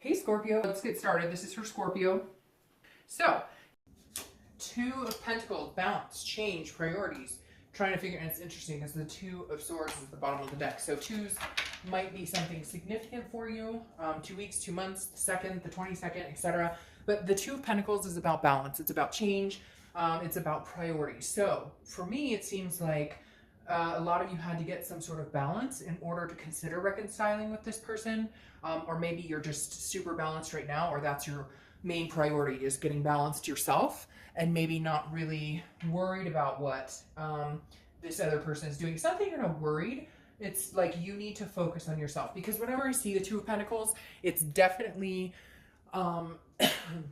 Hey Scorpio, let's get started. This is for Scorpio. So, Two of Pentacles, balance, change, priorities. Trying to figure, and it's interesting because the Two of Swords is at the bottom of the deck. So twos might be something significant for you. 2 weeks, 2 months, the 2nd, the 22nd, etc. But the Two of Pentacles is about balance. It's about change. It's about priorities. So for me, it seems like a lot of you had to get some sort of balance in order to consider reconciling with this person. Or maybe you're just super balanced right now, or that's your main priority is getting balanced yourself and maybe not really worried about what this other person is doing. It's not that you're not worried. It's like you need to focus on yourself, because whenever I see the Two of Pentacles, it's definitely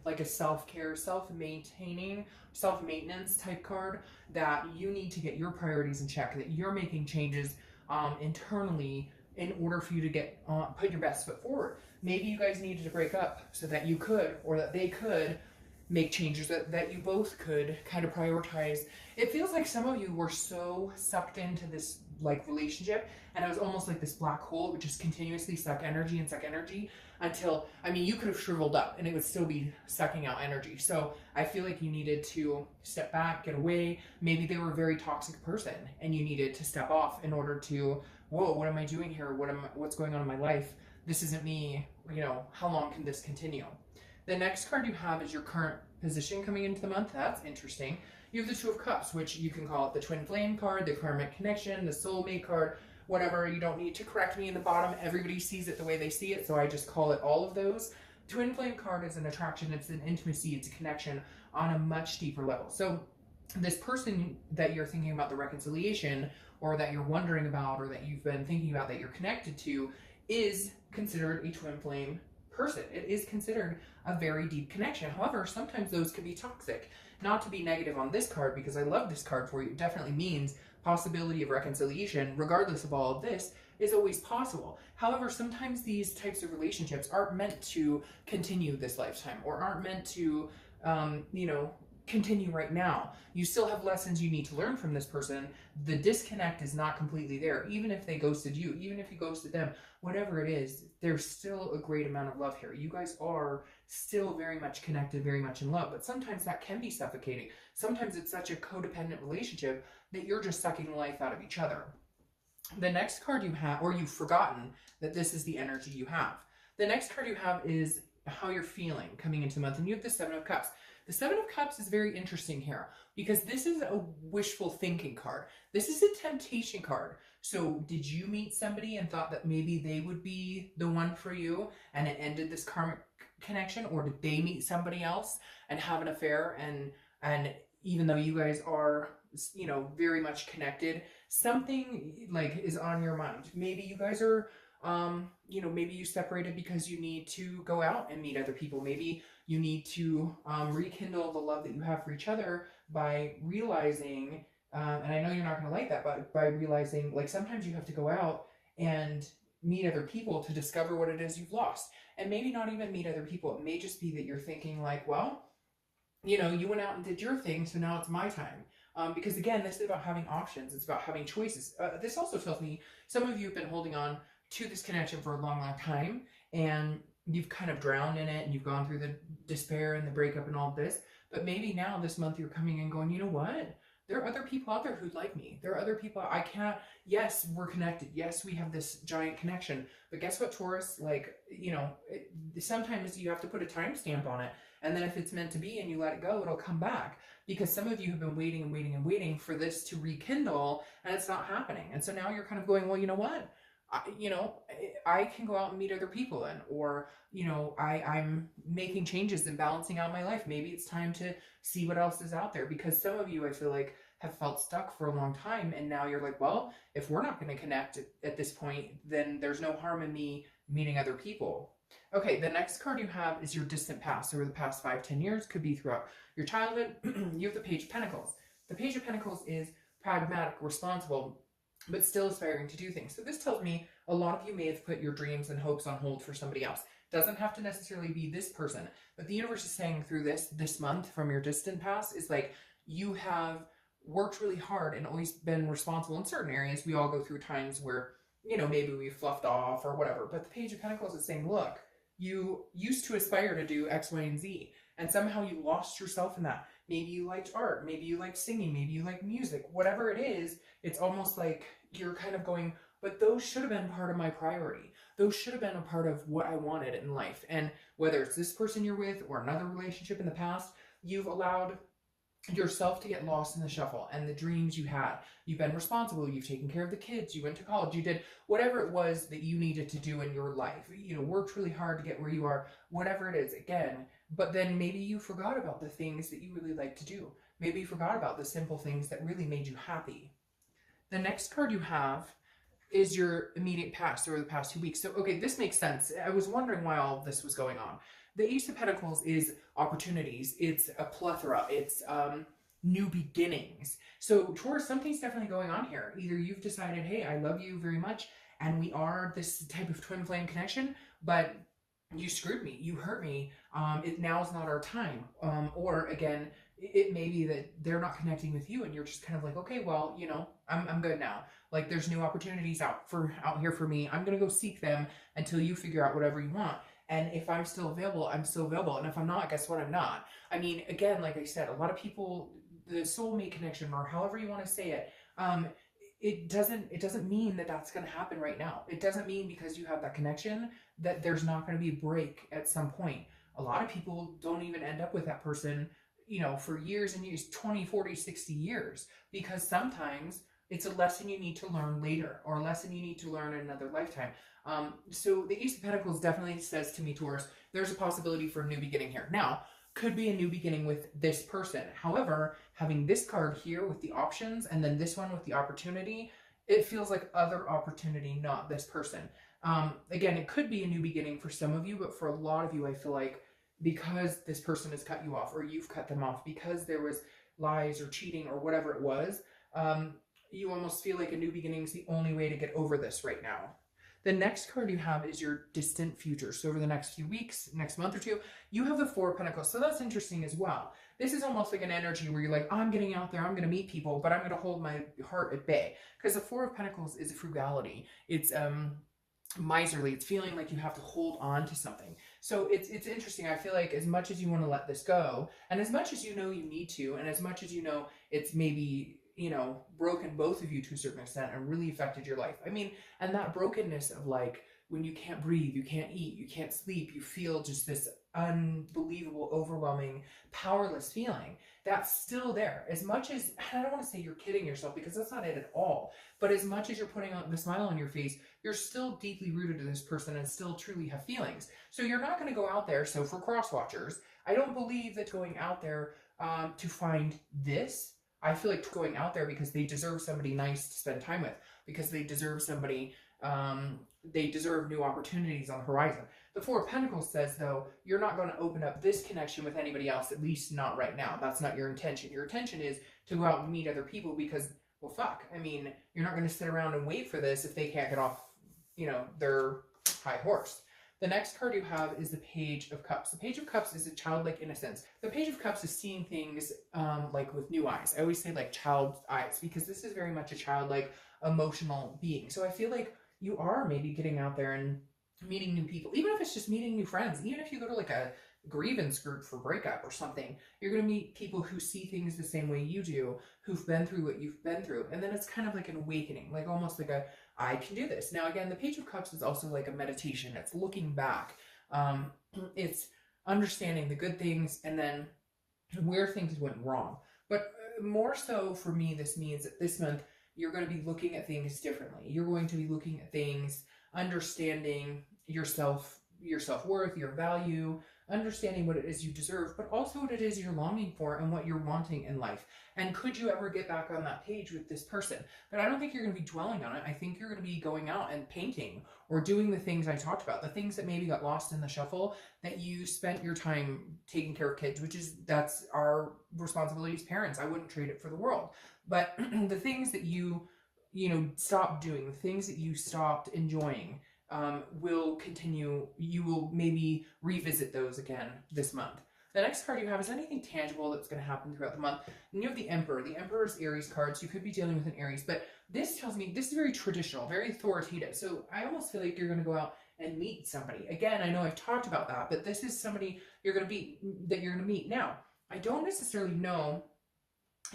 like a self-care, self-maintaining, self-maintenance type card, that you need to get your priorities in check, that you're making changes internally in order for you to get put your best foot forward. Maybe you guys needed to break up so that you could, or that they could make changes, that you both could kind of prioritize. It feels like some of you were so sucked into this like relationship, and it was almost like this black hole would just continuously suck energy until, I mean, you could have shriveled up and it would still be sucking out energy. So I feel like you needed to step back, get away. Maybe they were a very toxic person and you needed to step off in order to, whoa, what am I doing here? What's going on in my life? This isn't me. You know, how long can this continue? The next card you have is your current position coming into the month. That's interesting. You have the Two of Cups, which you can call it the Twin Flame card, the Karmic Connection, the Soulmate card, whatever. You don't need to correct me in the bottom. Everybody sees it the way they see it, so I just call it all of those. Twin Flame card is an attraction. It's an intimacy. It's a connection on a much deeper level. So this person that you're thinking about the reconciliation, or that you're wondering about, or that you've been thinking about, that you're connected to, is considered a Twin Flame person. It is considered a very deep connection. However, sometimes those can be toxic. Not to be negative on this card, because I love this card for you. It definitely means possibility of reconciliation, regardless of all of this, is always possible. However, sometimes these types of relationships aren't meant to continue this lifetime, or aren't meant to, continue right now. You still have lessons you need to learn from this person. The disconnect is not completely there. Even if they ghosted you, even if you ghosted them, whatever it is, there's still a great amount of love here. You guys are still very much connected, very much in love, but sometimes that can be suffocating. Sometimes it's such a codependent relationship that you're just sucking the life out of each other. The next card you have, or you've forgotten that this is the energy you have. The next card you have is how you're feeling coming into the month, and you have the Seven of Cups. The Seven of Cups is very interesting here, because this is a wishful thinking card. This is a temptation card. So did you meet somebody and thought that maybe they would be the one for you, and it ended this karmic connection? Or did they meet somebody else and have an affair, and even though you guys are, very much connected, something like is on your mind? Maybe you guys are maybe you separated because you need to go out and meet other people. Maybe you need to rekindle the love that you have for each other by realizing, and I know you're not going to like that, but by realizing, like, sometimes you have to go out and meet other people to discover what it is you've lost. And maybe not even meet other people. It may just be that you're thinking like, well, you went out and did your thing, so now it's my time. Because again, this is about having options. It's about having choices. This also tells me some of you have been holding on to this connection for a long, long time, and you've kind of drowned in it, and you've gone through the despair and the breakup and all of this. But maybe now this month you're coming and going, you know what? There are other people out there who like me. There are other people I can't, yes, we're connected. Yes, we have this giant connection. But guess what, Taurus? Like, sometimes you have to put a timestamp on it. And then if it's meant to be and you let it go, it'll come back. Because some of you have been waiting and waiting and waiting for this to rekindle, and it's not happening. And so now you're kind of going, well, you know what? I can go out and meet other people, or I'm making changes and balancing out my life. Maybe it's time to see what else is out there, because some of you, I feel like, have felt stuck for a long time, and now you're like, well, if we're not going to connect at this point, then there's no harm in me meeting other people. Okay, the next card you have is your distant past, over the past 5-10 years, could be throughout your childhood. You have the Page of Pentacles. The Page of Pentacles is pragmatic, responsible, but still aspiring to do things. So this tells me a lot of you may have put your dreams and hopes on hold for somebody else. Doesn't have to necessarily be this person, but the universe is saying through this month from your distant past is like, you have worked really hard and always been responsible in certain areas. We all go through times where, maybe we fluffed off or whatever, but the Page of Pentacles is saying, look, you used to aspire to do X, Y, and Z, and somehow you lost yourself in that. Maybe you liked art, maybe you like singing, maybe you like music, whatever it is, it's almost like you're kind of going, but those should have been part of my priority. Those should have been a part of what I wanted in life. And whether it's this person you're with or another relationship in the past, you've allowed yourself to get lost in the shuffle and the dreams you had. You've been responsible, you've taken care of the kids, you went to college, you did whatever it was that you needed to do in your life. You know, worked really hard to get where you are, whatever it is, again. But then maybe you forgot about the things that you really like to do. Maybe you forgot about the simple things that really made you happy. The next card you have is your immediate past, or the past 2 weeks. So, okay, this makes sense. I was wondering why all of this was going on. The Ace of Pentacles is opportunities. It's a plethora. It's new beginnings. So, Taurus, something's definitely going on here. Either you've decided, hey, I love you very much, and we are this type of twin flame connection, but you screwed me, you hurt me, now's not our time. Or again, it may be that they're not connecting with you and you're just kind of like, okay, well, you know, I'm good now. Like, there's new opportunities out here for me. I'm going to go seek them until you figure out whatever you want. And if I'm still available, I'm still available. And if I'm not, guess what? I'm not. I mean, again, like I said, a lot of people, the soulmate connection, or however you want to say it, it doesn't mean that that's going to happen right now. It doesn't mean because you have that connection that there's not going to be a break at some point. A lot of people don't even end up with that person, you know, for years and years, 20, 40, 60 years, because sometimes it's a lesson you need to learn later, or a lesson you need to learn in another lifetime. So the Ace of Pentacles definitely says to me, Taurus, there's a possibility for a new beginning here. Now, could be a new beginning with this person. However, having this card here with the options and then this one with the opportunity, it feels like other opportunity, not this person. Again, it could be a new beginning for some of you, but for a lot of you, I feel like because this person has cut you off, or you've cut them off, because there was lies or cheating or whatever it was, you almost feel like a new beginning is the only way to get over this right now. The next card you have is your distant future. So over the next few weeks, next month or two, you have the Four of Pentacles. So that's interesting as well. This is almost like an energy where you're like, I'm getting out there, I'm going to meet people, but I'm going to hold my heart at bay. Because the Four of Pentacles is frugality. It's miserly. It's feeling like you have to hold on to something. So it's interesting. I feel like as much as you want to let this go, and as much as you know you need to, and as much as you know it's maybe, you know, broken both of you to a certain extent and really affected your life. I mean, and that brokenness of like, when you can't breathe, you can't eat, you can't sleep, you feel just this unbelievable, overwhelming, powerless feeling, that's still there. As much as, I don't want to say you're kidding yourself, because that's not it at all, but as much as you're putting on the smile on your face, you're still deeply rooted to this person and still truly have feelings. So you're not going to go out there. So for cross watchers, I don't believe that going out there to find this, I feel like going out there because they deserve somebody nice to spend time with, because they deserve somebody, they deserve new opportunities on the horizon. The Four of Pentacles says, though, you're not going to open up this connection with anybody else, at least not right now. That's not your intention. Your intention is to go out and meet other people because, well, fuck. I mean, you're not going to sit around and wait for this if they can't get off, you know, their high horse. The next card you have is the Page of Cups. The Page of Cups is a childlike innocence. The Page of Cups is seeing things like with new eyes. I always say like child's eyes, because this is very much a childlike emotional being. So I feel like you are maybe getting out there and meeting new people, even if it's just meeting new friends, even if you go to like a grievance group for breakup or something, you're going to meet people who see things the same way you do, who've been through what you've been through. And then it's kind of like an awakening, like almost like a, I can do this. Now, again, the Page of Cups is also like a meditation. It's looking back. It's understanding the good things and then where things went wrong. But more so for me, this means that this month, you're going to be looking at things differently. You're going to be looking at things, understanding yourself, your self-worth, your value, understanding what it is you deserve, but also what it is you're longing for and what you're wanting in life. And could you ever get back on that page with this person? But I don't think you're going to be dwelling on it. I think you're going to be going out and painting or doing the things I talked about, the things that maybe got lost in the shuffle, that you spent your time taking care of kids, which is, that's our responsibility as parents. I wouldn't trade it for the world. But the things that you stopped doing, the things that you stopped enjoying, will continue. You will maybe revisit those again this month. The next card you have is anything tangible that's going to happen throughout the month. And you have the Emperor. The Emperor is Aries card, so you could be dealing with an Aries. But this tells me this is very traditional, very authoritative. So I almost feel like you're going to go out and meet somebody. Again, I know I've talked about that, but this is somebody you're going to meet. Now, I don't necessarily know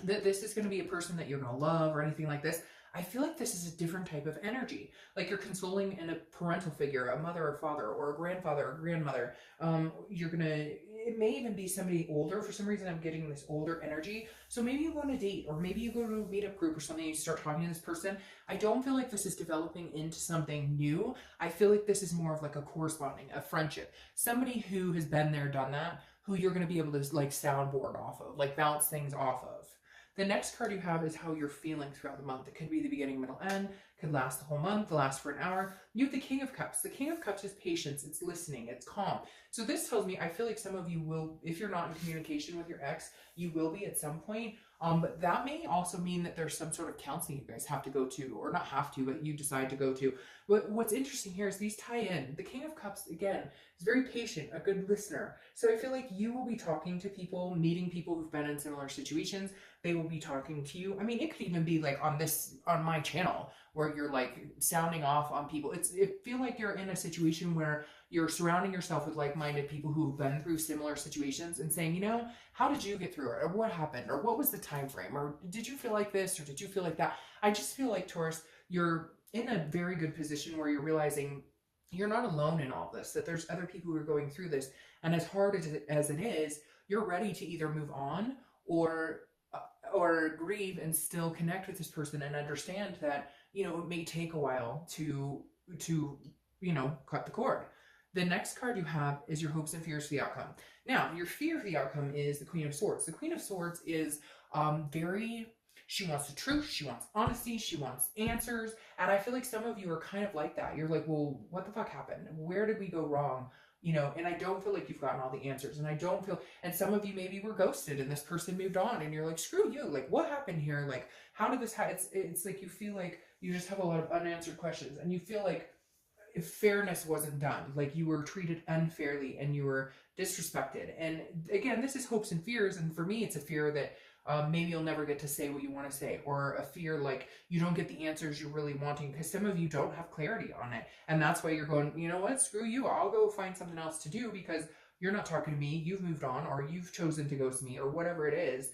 that this is going to be a person that you're going to love or anything like this. I feel like this is a different type of energy. Like you're consoling in a parental figure, a mother or father or a grandfather or grandmother. It may even be somebody older. For some reason, I'm getting this older energy. So maybe you go on a date, or maybe you go to a meetup group or something and you start talking to this person. I don't feel like this is developing into something new. I feel like this is more of like a corresponding, a friendship. Somebody who has been there, done that, who you're going to be able to like soundboard off of, like bounce things off of. The next card you have is how you're feeling throughout the month. It could be the beginning, middle, end. Could last the whole month, last for an hour. You have the King of Cups. The King of Cups is patience. It's listening. It's calm. So this tells me, I feel like some of you will, if you're not in communication with your ex, you will be at some point. But that may also mean that there's some sort of counseling you guys have to go to, or not have to, but you decide to go to. But what's interesting here is these tie in. The King of Cups, again, is very patient, a good listener. So I feel like you will be talking to people, meeting people who've been in similar situations. They will be talking to you. I mean, it could even be like on my channel, where you're like sounding off on people. It feel like you're in a situation where you're surrounding yourself with like-minded people who've been through similar situations and saying, you know, how did you get through it? Or what happened? Or what was the time frame? Or did you feel like this? Or did you feel like that? I just feel like, Taurus, you're in a very good position where you're realizing you're not alone in all this, that there's other people who are going through this. And as hard as it is, you're ready to either move on or grieve and still connect with this person and understand that, you know, it may take a while to you know, cut the cord. The next card you have is your hopes and fears for the outcome. Now, your fear for the outcome is the Queen of Swords. The Queen of Swords is she wants the truth, she wants honesty, she wants answers. And I feel like some of you are kind of like that. You're like, well, what the fuck happened? Where did we go wrong? You know, and I don't feel like you've gotten all the answers. And some of you maybe were ghosted and this person moved on and you're like, screw you. Like, what happened here? Like, how did this happen? It's like you feel like you just have a lot of unanswered questions and you feel like if fairness wasn't done, like you were treated unfairly and you were disrespected. And again, this is hopes and fears. And for me, it's a fear that maybe you'll never get to say what you want to say, or a fear like you don't get the answers you're really wanting because some of you don't have clarity on it. And that's why you're going, you know what, screw you. I'll go find something else to do because you're not talking to me. You've moved on, or you've chosen to ghost me, or whatever it is,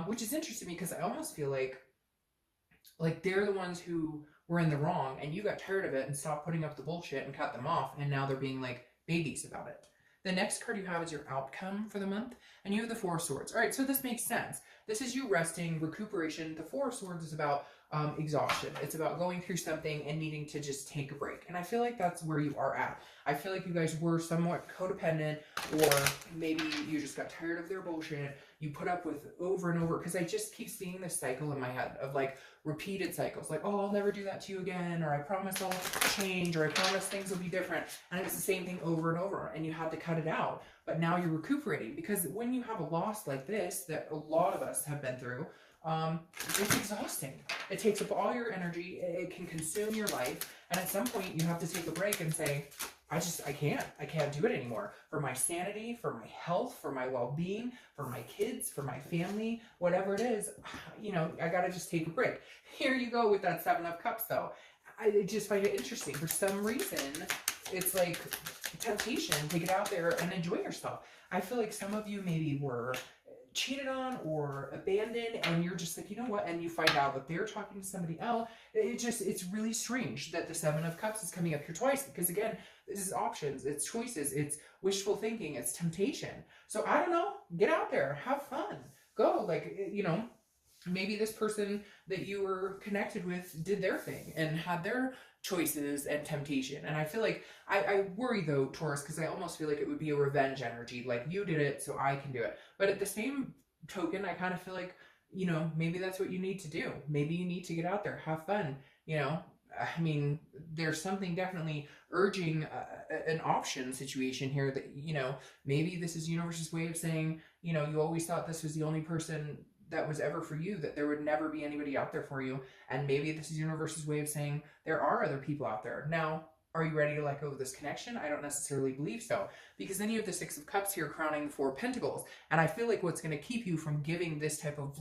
which is interesting because I almost feel like they're the ones who were in the wrong and you got tired of it and stopped putting up the bullshit and cut them off. And now they're being like babies about it. The next card you have is your outcome for the month, and you have the Four of Swords. All right, so this makes sense. This is you resting, recuperation. The Four of Swords is about exhaustion. It's about going through something and needing to just take a break. And I feel like that's where you are at. I feel like you guys were somewhat codependent, or maybe you just got tired of their bullshit. You put up with over and over, because I just keep seeing this cycle in my head of like repeated cycles. Like, oh, I'll never do that to you again, or I promise I'll change, or I promise things will be different. And it's the same thing over and over, and you had to cut it out. But now you're recuperating, because when you have a loss like this that a lot of us have been through, it's exhausting. It takes up all your energy. It can consume your life. And at some point you have to take a break and say, I can't do it anymore. For my sanity, for my health, for my well-being, for my kids, for my family, whatever it is, you know, I gotta just take a break. Here you go with that Seven of Cups though. I just find it interesting. For some reason, it's like temptation to get out there and enjoy yourself. I feel like some of you maybe were cheated on or abandoned, and you're just like, you know what, and you find out that they're talking to somebody else. It's really strange that the Seven of Cups is coming up here twice, because again, this is options, it's choices, it's wishful thinking, it's temptation. So I don't know, get out there, have fun, go, like, you know, maybe this person that you were connected with did their thing and had their choices and temptation. And I feel like, I worry though, Taurus, because I almost feel like it would be a revenge energy, like you did it so I can do it. But at the same token, I kind of feel like, you know, maybe that's what you need to do. Maybe you need to get out there, have fun, you know. I mean, there's something definitely urging an option situation here that, you know, maybe this is universe's way of saying, you know, you always thought this was the only person that was ever for you, that there would never be anybody out there for you. And maybe this is universe's way of saying there are other people out there. Now, are you ready to let go of this connection? I don't necessarily believe so, because then you have the Six of Cups here crowning the Four of Pentacles. And I feel like what's going to keep you from giving this type of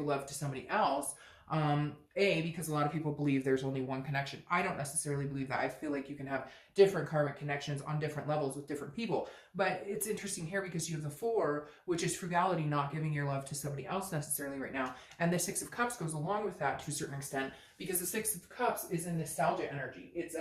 love to somebody else Because a lot of people believe there's only one connection. I don't necessarily believe that. I feel like you can have different karmic connections on different levels with different people. But it's interesting here because you have the 4, which is frugality, not giving your love to somebody else necessarily right now. And the 6 of Cups goes along with that to a certain extent, because the 6 of Cups is a nostalgia energy. It's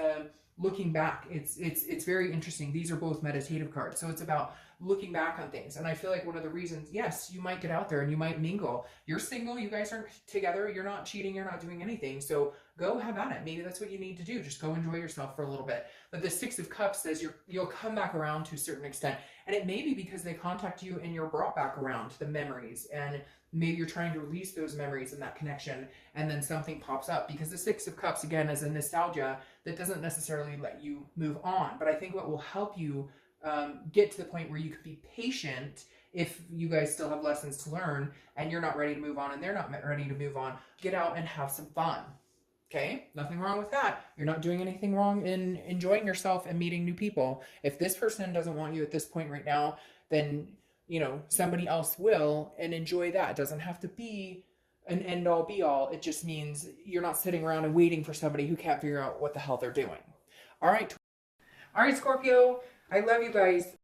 looking back. It's very interesting. These are both meditative cards. So it's about looking back on things. And I feel like one of the reasons, yes, you might get out there and you might mingle. You're single, you guys aren't together, you're not cheating, you're not doing anything. So go have at it. Maybe that's what you need to do. Just go enjoy yourself for a little bit. But the 6 of Cups says you'll come back around to a certain extent. And it may be because they contact you and you're brought back around to the memories. And maybe you're trying to release those memories and that connection, and then something pops up. Because the 6 of Cups, again, is a nostalgia that doesn't necessarily let you move on. But I think what will help you get to the point where you can be patient if you guys still have lessons to learn and you're not ready to move on and they're not ready to move on. Get out and have some fun. Okay? Nothing wrong with that. You're not doing anything wrong in enjoying yourself and meeting new people. If this person doesn't want you at this point right now, then, you know, somebody else will, and enjoy that. It doesn't have to be an end all be all. It just means you're not sitting around and waiting for somebody who can't figure out what the hell they're doing. All right, Scorpio. I love you guys.